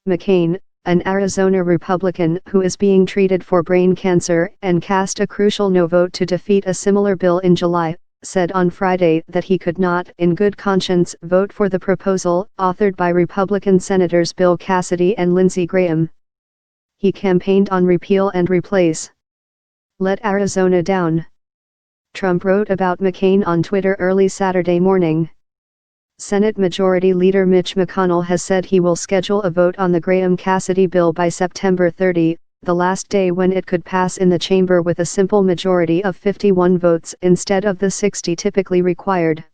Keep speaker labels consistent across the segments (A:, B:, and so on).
A: McCain, an Arizona Republican who is being treated for brain cancer and cast a crucial no vote to defeat a similar bill in July, said on Friday that he could not, in good conscience, vote for the proposal, authored by Republican Senators Bill Cassidy and Lindsey Graham. He campaigned on repeal and replace. Let Arizona down. Trump wrote about McCain on Twitter early Saturday morning. Senate Majority Leader Mitch McConnell has said he will schedule a vote on the Graham-Cassidy bill by September 30, the last day when it could pass in the chamber with a simple majority of 51 votes instead of the 60 typically required.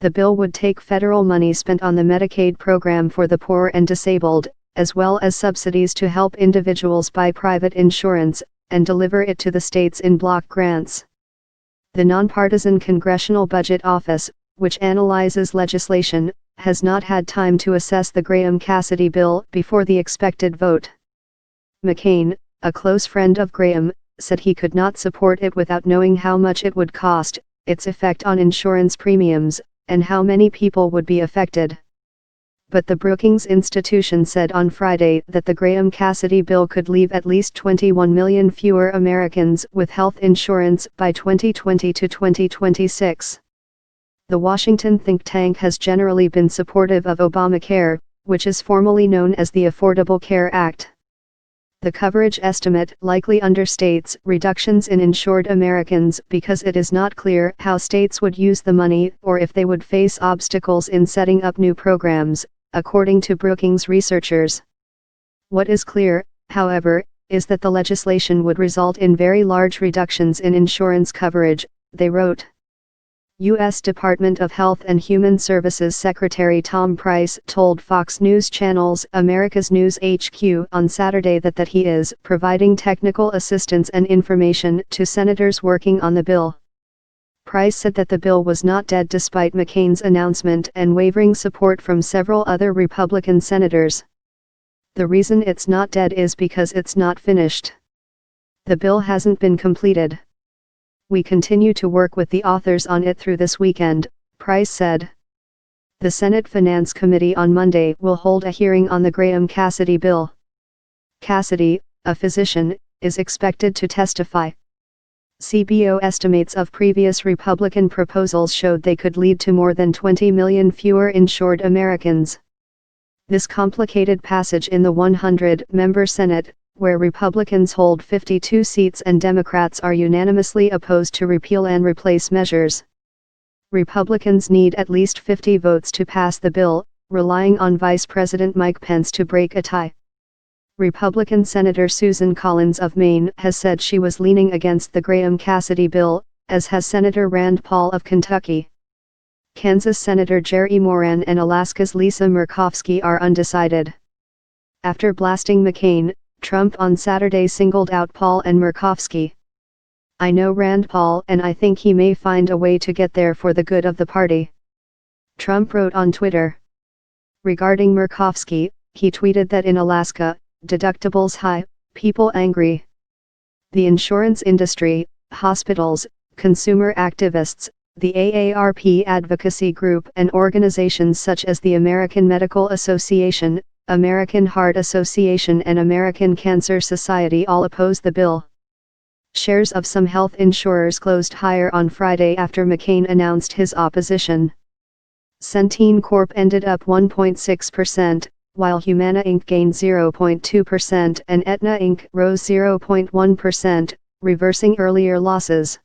A: The bill would take federal money spent on the Medicaid program for the poor and disabled, as well as subsidies to help individuals buy private insurance, and deliver it to the states in block grants. The nonpartisan Congressional Budget Office, which analyzes legislation, has not had time to assess the Graham-Cassidy bill before the expected vote. McCain, a close friend of Graham, said he could not support it without knowing how much it would cost, its effect on insurance premiums, and how many people would be affected. But the Brookings Institution said on Friday that the Graham-Cassidy bill could leave at least 21 million fewer Americans with health insurance by 2020 to 2026. The Washington think tank has generally been supportive of Obamacare, which is formally known as the Affordable Care Act. The coverage estimate likely understates reductions in insured Americans because it is not clear how states would use the money or if they would face obstacles in setting up new programs, according to Brookings researchers. What is clear, however, is that the legislation would result in very large reductions in insurance coverage, they wrote. U.S. Department of Health and Human Services Secretary Tom Price told Fox News Channel's America's News HQ on Saturday that he is providing technical assistance and information to senators working on the bill. Price said that the bill was not dead despite McCain's announcement and wavering support from several other Republican senators. The reason it's not dead is because it's not finished. The bill hasn't been completed. We continue to work with the authors on it through this weekend, Price said. The Senate Finance Committee on Monday will hold a hearing on the Graham-Cassidy bill. Cassidy, a physician, is expected to testify. CBO estimates of previous Republican proposals showed they could lead to more than 20 million fewer insured Americans. This complicated passage in the 100-member Senate, where Republicans hold 52 seats and Democrats are unanimously opposed to repeal and replace measures. Republicans need at least 50 votes to pass the bill, relying on Vice President Mike Pence to break a tie. Republican Senator Susan Collins of Maine has said she was leaning against the Graham-Cassidy bill, as has Senator Rand Paul of Kentucky. Kansas Senator Jerry Moran and Alaska's Lisa Murkowski are undecided. After blasting McCain, Trump on Saturday singled out Paul and Murkowski. I know Rand Paul and I think he may find a way to get there for the good of the party. Trump wrote on Twitter. Regarding Murkowski, he tweeted that in Alaska, deductibles high, people angry. The insurance industry, hospitals, consumer activists, the AARP advocacy group and organizations such as the American Medical Association, American Heart Association and American Cancer Society all oppose the bill. Shares of some health insurers closed higher on Friday after McCain announced his opposition. Centene Corp ended up 1.6%, while Humana Inc. gained 0.2% and Aetna Inc. rose 0.1%, reversing earlier losses.